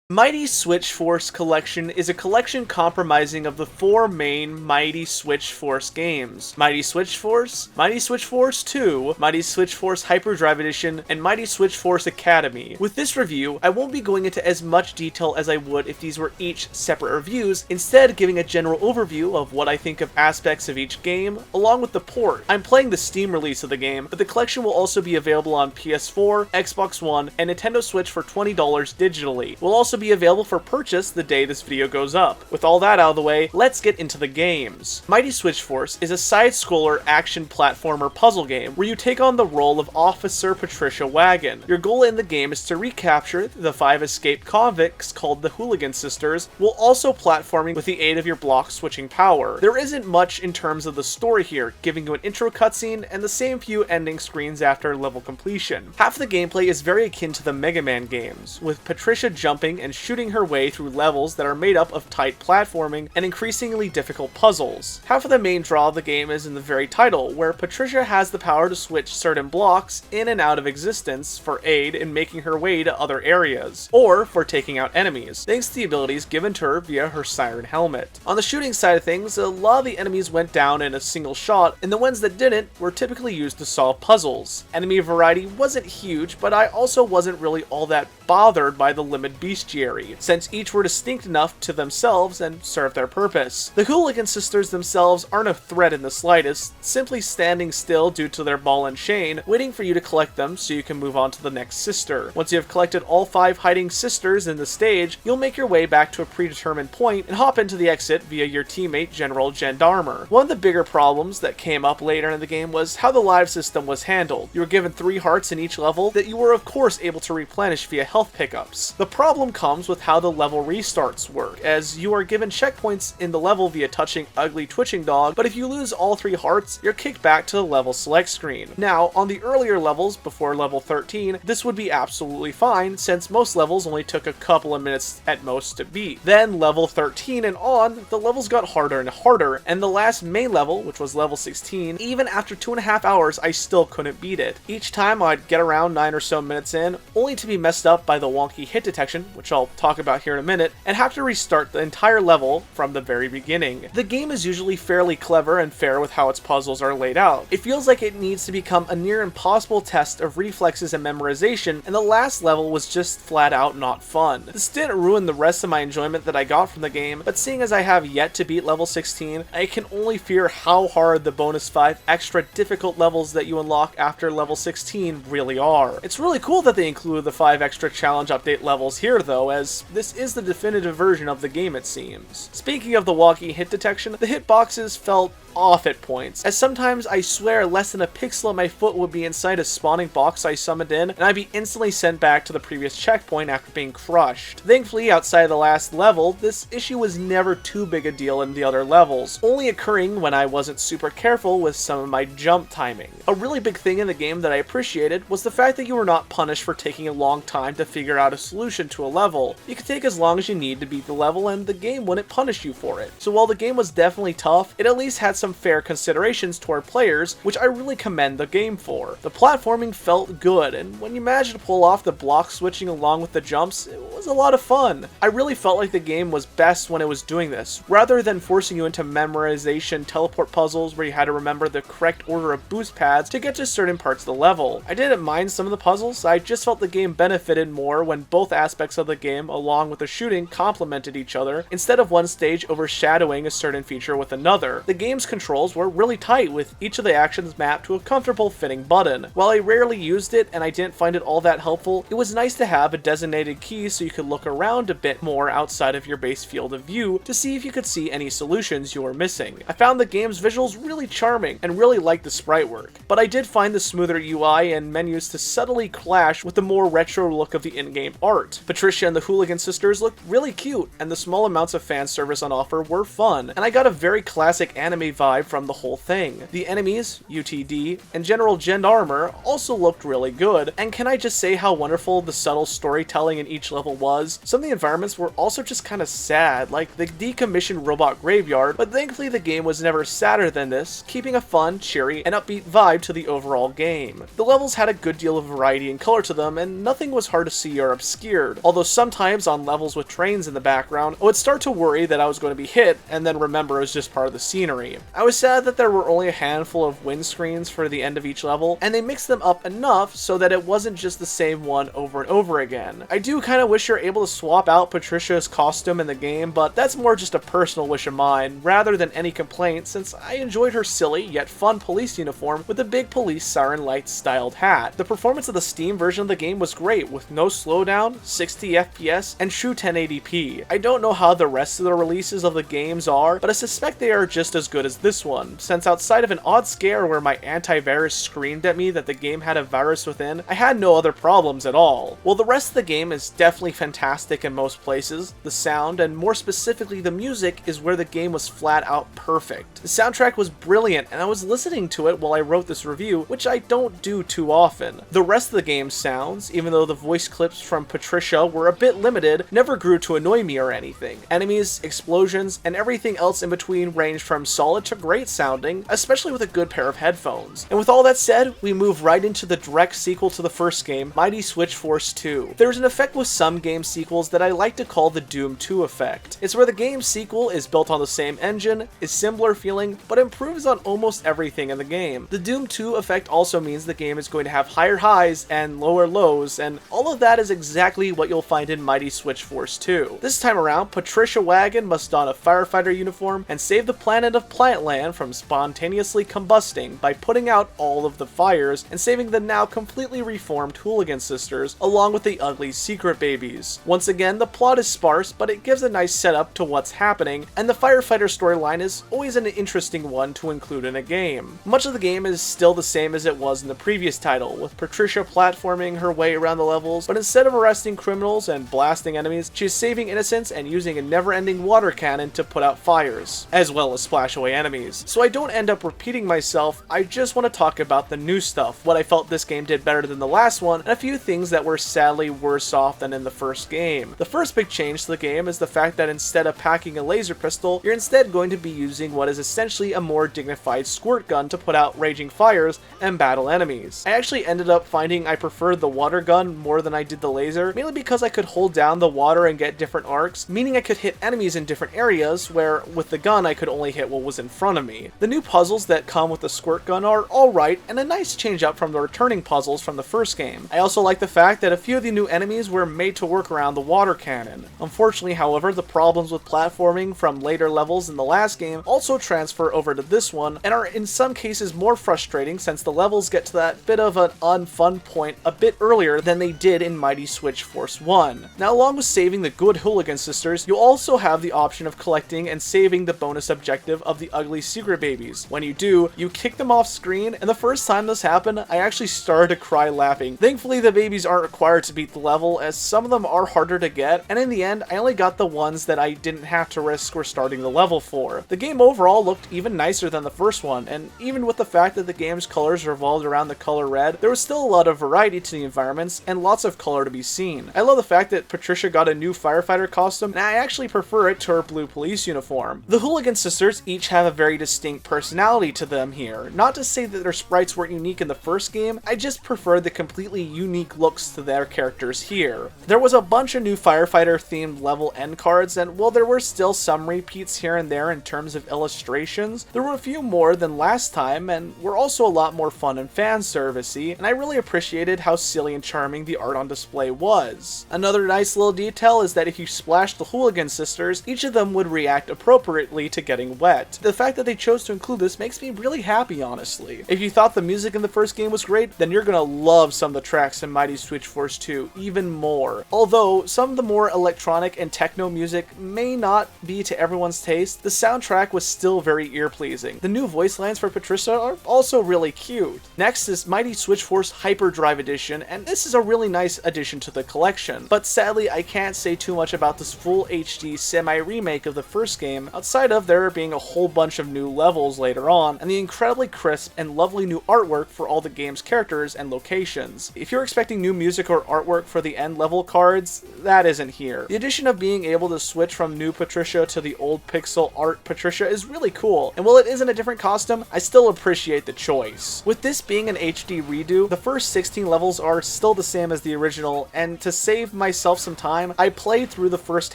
Mighty Switch Force Collection is a collection comprising of the four main Mighty Switch Force games: Mighty Switch Force, Mighty Switch Force 2, Mighty Switch Force Hyperdrive Edition, and Mighty Switch Force Academy. With this review, I won't be going into as much detail as I would if these were each separate reviews, instead giving a general overview of what I think of aspects of each game, along with the port. I'm playing the Steam release of the game, but the collection will also be available on PS4, Xbox One, and Nintendo Switch for $20 digitally. We'll also be available for purchase the day this video goes up. With all that out of the way, let's get into the games. Mighty Switch Force is a side-scroller action platformer puzzle game where you take on the role of Officer Patricia Wagon. Your goal in the game is to recapture the 5 escaped convicts called the Hooligan Sisters, while also platforming with the aid of your block switching power. There isn't much in terms of the story here, giving you an intro cutscene and the same few ending screens after level completion. Half of the gameplay is very akin to the Mega Man games, with Patricia jumping and shooting her way through levels that are made up of tight platforming and increasingly difficult puzzles. Half of the main draw of the game is in the very title, where Patricia has the power to switch certain blocks in and out of existence for aid in making her way to other areas, or for taking out enemies, thanks to the abilities given to her via her siren helmet. On the shooting side of things, a lot of the enemies went down in a single shot, and the ones that didn't were typically used to solve puzzles. Enemy variety wasn't huge, but I also wasn't really all that bothered by the limited bestiary, since each were distinct enough to themselves and served their purpose. The Hooligan Sisters themselves aren't a threat in the slightest, simply standing still due to their ball and chain, waiting for you to collect them so you can move on to the next sister. Once you have collected all 5 hiding sisters in the stage, you'll make your way back to a predetermined point and hop into the exit via your teammate General Gendarmer. One of the bigger problems that came up later in the game was how the live system was handled. You were given 3 hearts in each level that you were of course able to replenish via health pickups. The problem comes with how the level restarts work, as you are given checkpoints in the level via touching Ugly Twitching Dog, but if you lose all 3 hearts, you're kicked back to the level select screen. Now, on the earlier levels before level 13, this would be absolutely fine, since most levels only took a couple of minutes at most to beat. Then level 13 and on, the levels got harder and harder, and the last main level, which was level 16, even after 2.5 hours, I still couldn't beat it. Each time I'd get around 9 or so minutes in, only to be messed up by the wonky hit detection, which I'll talk about here in a minute, and have to restart the entire level from the very beginning. The game is usually fairly clever and fair with how its puzzles are laid out. It feels like it needs to become a near impossible test of reflexes and memorization, and the last level was just flat out not fun. This didn't ruin the rest of my enjoyment that I got from the game, but seeing as I have yet to beat level 16, I can only fear how hard the bonus 5 extra difficult levels that you unlock after level 16 really are. It's really cool that they include the 5 extra challenge update levels here though, as this is the definitive version of the game it seems. Speaking of the wonky hit detection, the hitboxes felt off at points, as sometimes I swear less than a pixel of my foot would be inside a spawning box I summoned in, and I'd be instantly sent back to the previous checkpoint after being crushed. Thankfully, outside of the last level, this issue was never too big a deal in the other levels, only occurring when I wasn't super careful with some of my jump timing. A really big thing in the game that I appreciated was the fact that you were not punished for taking a long time to figure out a solution to a level. You could take as long as you need to beat the level and the game wouldn't punish you for it. So while the game was definitely tough, it at least had some fair considerations toward players, which I really commend the game for. The platforming felt good, and when you managed to pull off the block switching along with the jumps, it was a lot of fun. I really felt like the game was best when it was doing this, rather than forcing you into memorization teleport puzzles where you had to remember the correct order of boost pads to get to certain parts of the level. I didn't mind some of the puzzles, I just felt the game benefited more when both aspects of the game along with the shooting complemented each other, instead of one stage overshadowing a certain feature with another. The game's controls were really tight, with each of the actions mapped to a comfortable fitting button. While I rarely used it and I didn't find it all that helpful, it was nice to have a designated key so you could look around a bit more outside of your base field of view to see if you could see any solutions you were missing. I found the game's visuals really charming and really liked the sprite work, but I did find the smoother UI and menus to subtly clash with the more retro look of the in-game art. Patricia and the Hooligan Sisters looked really cute, and the small amounts of fan service on offer were fun, and I got a very classic anime vibe from the whole thing. The enemies, UTD, and General Gendarmer also looked really good, and can I just say how wonderful the subtle storytelling in each level was? Some of the environments were also just kind of sad, like the decommissioned robot graveyard, but thankfully the game was never sadder than this, keeping a fun, cheery, and upbeat vibe to the overall game. The levels had a good deal of variety and color to them, and nothing was hard to see or obscured, although sometimes on levels with trains in the background, I would start to worry that I was going to be hit, and then remember it was just part of the scenery. I was sad that there were only a handful of windscreens for the end of each level, and they mixed them up enough so that it wasn't just the same one over and over again. I do kind of wish you're able to swap out Patricia's costume in the game, but that's more just a personal wish of mine, rather than any complaint, since I enjoyed her silly yet fun police uniform with a big police siren light styled hat. The performance of the Steam version of the game was great, with no slowdown, 60 FPS, and true 1080p. I don't know how the rest of the releases of the games are, but I suspect they are just as good as this one, since outside of an odd scare where my antivirus screamed at me that the game had a virus within, I had no other problems at all. While the rest of the game is definitely fantastic in most places, the sound, and more specifically the music, is where the game was flat out perfect. The soundtrack was brilliant, and I was listening to it while I wrote this review, which I don't do too often. The rest of the game's sounds, even though the voice clips from Patricia were a bit limited, never grew to annoy me or anything. Enemies, explosions, and everything else in between ranged from solid to great sounding, especially with a good pair of headphones. And with all that said, we move right into the direct sequel to the first game, Mighty Switch Force 2. There's an effect with some game sequels that I like to call the Doom 2 effect. It's where the game's sequel is built on the same engine, is similar feeling, but improves on almost everything in the game. The Doom 2 effect also means the game is going to have higher highs and lower lows, and all of that is exactly what you'll find in Mighty Switch Force 2. This time around, Patricia Wagon must don a firefighter uniform and save the planet of Plantland from spontaneously combusting by putting out all of the fires and saving the now completely reformed Hooligan Sisters, along with the ugly secret babies. Once again, the plot is sparse, but it gives a nice setup to what's happening, and the firefighter storyline is always an interesting one to include in a game. Much of the game is still the same as it was in the previous title, with Patricia platforming her way around the levels, but instead of arresting criminals and blasting enemies, she's saving innocents and using a never-ending water cannon to put out fires, as well as splash away enemies. So I don't end up repeating myself, I just want to talk about the new stuff, what I felt this game did better than the last one, and a few things that were sadly worse off than in the first game. The first big change to the game is the fact that instead of packing a laser pistol, you're instead going to be using what is essentially a more dignified squirt gun to put out raging fires and battle enemies. I actually ended up finding I preferred the water gun more than I did the laser, mainly because I could hold down the water and get different arcs, meaning I could hit enemies in different areas, where with the gun I could only hit what was in front of me. The new puzzles that come with the squirt gun are alright, and a nice change up from the returning puzzles from the first game. I also like the fact that a few of the new enemies were made to work around the water cannon. Unfortunately, however, the problems with platforming from later levels in the last game also transfer over to this one, and are in some cases more frustrating since the levels get to that bit of an unfun point a bit earlier than they did in Mighty Switch Force 1. Now, along with saving the good Hooligan Sisters, you'll also have the option of collecting and saving the bonus objective of the ugly secret babies. When you do, you kick them off screen, and the first time this happened, I actually started to cry laughing. Thankfully, the babies aren't required to beat the level, as some of them are harder to get, and in the end, I only got the ones that I didn't have to risk restarting the level for. The game overall looked even nicer than the first one, and even with the fact that the game's colors revolved around the color red, there was still a lot of variety to the environments and lots of color to be seen. I love the fact that Patricia got a new firefighter costume, and I actually prefer it to her blue police uniform. The Hooligan Sisters each have a very distinct personality to them here. Not to say that their sprites weren't unique in the first game, I just prefer the completely unique looks to their characters here. There was a bunch of new firefighter themed level end cards, and while there were still some repeats here and there in terms of illustrations, there were a few more than last time, and were also a lot more fun and fan servicey, and I really appreciated how silly and charming the art on display was. Another nice little detail is that if you splashed the Hooligan Sisters, each of them would react appropriately to getting wet. The fact that they chose to include this makes me really happy, honestly. If you thought the music in the first game was great, then you're gonna love some of the tracks in Mighty Switch Force 2 even more. Although some of the more electronic and techno music may not be to everyone's taste, the soundtrack was still very ear-pleasing. The new voice lines for Patricia are also really cute. Next is Mighty Switch Force Hyperdrive Edition, and this is a really nice addition to the collection. But sadly, I can't say too much about this full HD semi-remake of the first game, outside of there being a whole bunch of new levels later on, and the incredibly crisp and lovely new artwork for all the game's characters and locations. If you're expecting new music or artwork for the end level cards, that isn't here. The addition of being able to switch from new Patricia to the old pixel art Patricia is really cool, and while it isn't a different costume, I still appreciate the choice. With this being an HD redo, the first 16 levels are still the same as the original, and to save my myself some time, I played through the first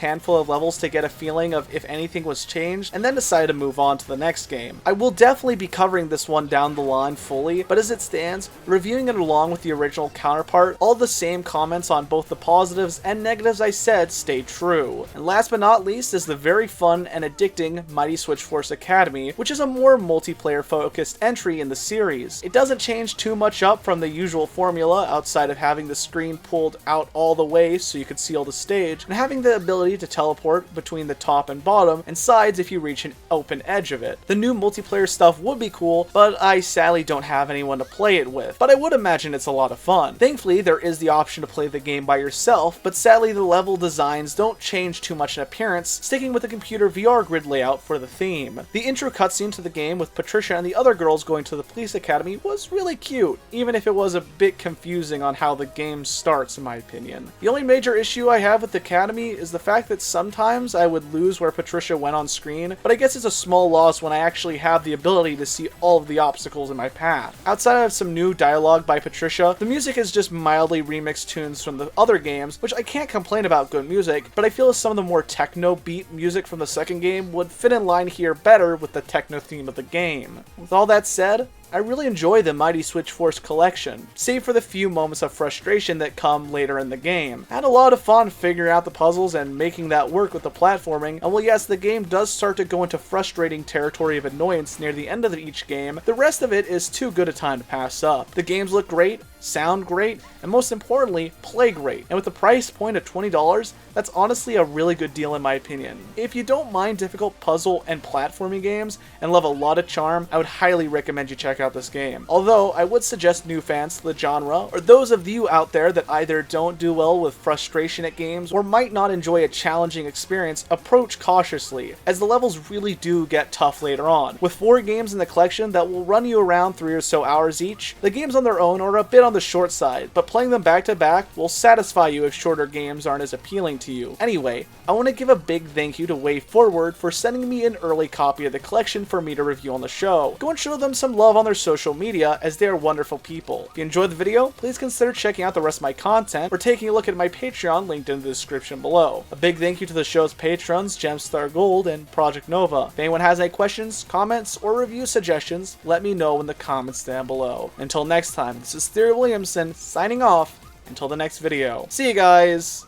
handful of levels to get a feeling of if anything was changed, and then decided to move on to the next game. I will definitely be covering this one down the line fully, but as it stands, reviewing it along with the original counterpart, all the same comments on both the positives and negatives I said stay true. And last but not least is the very fun and addicting Mighty Switch Force Academy, which is a more multiplayer focused entry in the series. It doesn't change too much up from the usual formula outside of having the screen pulled out all the way so you can see all the stage, and having the ability to teleport between the top and bottom and sides if you reach an open edge of it. The new multiplayer stuff would be cool, but I sadly don't have anyone to play it with, but I would imagine it's a lot of fun. Thankfully, there is the option to play the game by yourself, but sadly the level designs don't change too much in appearance, sticking with the computer VR grid layout for the theme. The intro cutscene to the game with Patricia and the other girls going to the police academy was really cute, even if it was a bit confusing on how the game starts in my opinion. The only major issue I have with the academy is the fact that sometimes I would lose where Patricia went on screen, but I guess it's a small loss when I actually have the ability to see all of the obstacles in my path. Outside of some new dialogue by Patricia, the music is just mildly remixed tunes from the other games, which I can't complain about good music, but I feel as some of the more techno beat music from the second game would fit in line here better with the techno theme of the game. With all that said, I really enjoy the Mighty Switch Force collection, save for the few moments of frustration that come later in the game. I had a lot of fun figuring out the puzzles and making that work with the platforming, and while yes, the game does start to go into frustrating territory of annoyance near the end of each game, the rest of it is too good a time to pass up. The games look great, sound great, and most importantly, play great. And with the price point of $20, that's honestly a really good deal in my opinion. If you don't mind difficult puzzle and platforming games and love a lot of charm, I would highly recommend you check out this game. Although, I would suggest new fans to the genre, or those of you out there that either don't do well with frustration at games or might not enjoy a challenging experience, approach cautiously, as the levels really do get tough later on. With 4 games in the collection that will run you around 3 or so hours each, the games on their own are a bit on the short side, but playing them back to back will satisfy you if shorter games aren't as appealing to you. Anyway, I want to give a big thank you to Way Forward for sending me an early copy of the collection for me to review on the show. Go and show them some love on their social media, as they are wonderful people. If you enjoyed the video, please consider checking out the rest of my content or taking a look at my Patreon linked in the description below. A big thank you to the show's patrons Gemstar Gold and Project Nova. If anyone has any questions, comments, or review suggestions, let me know in the comments down below. Until next time, this is Thierry Williamson signing off until the next video. See you guys!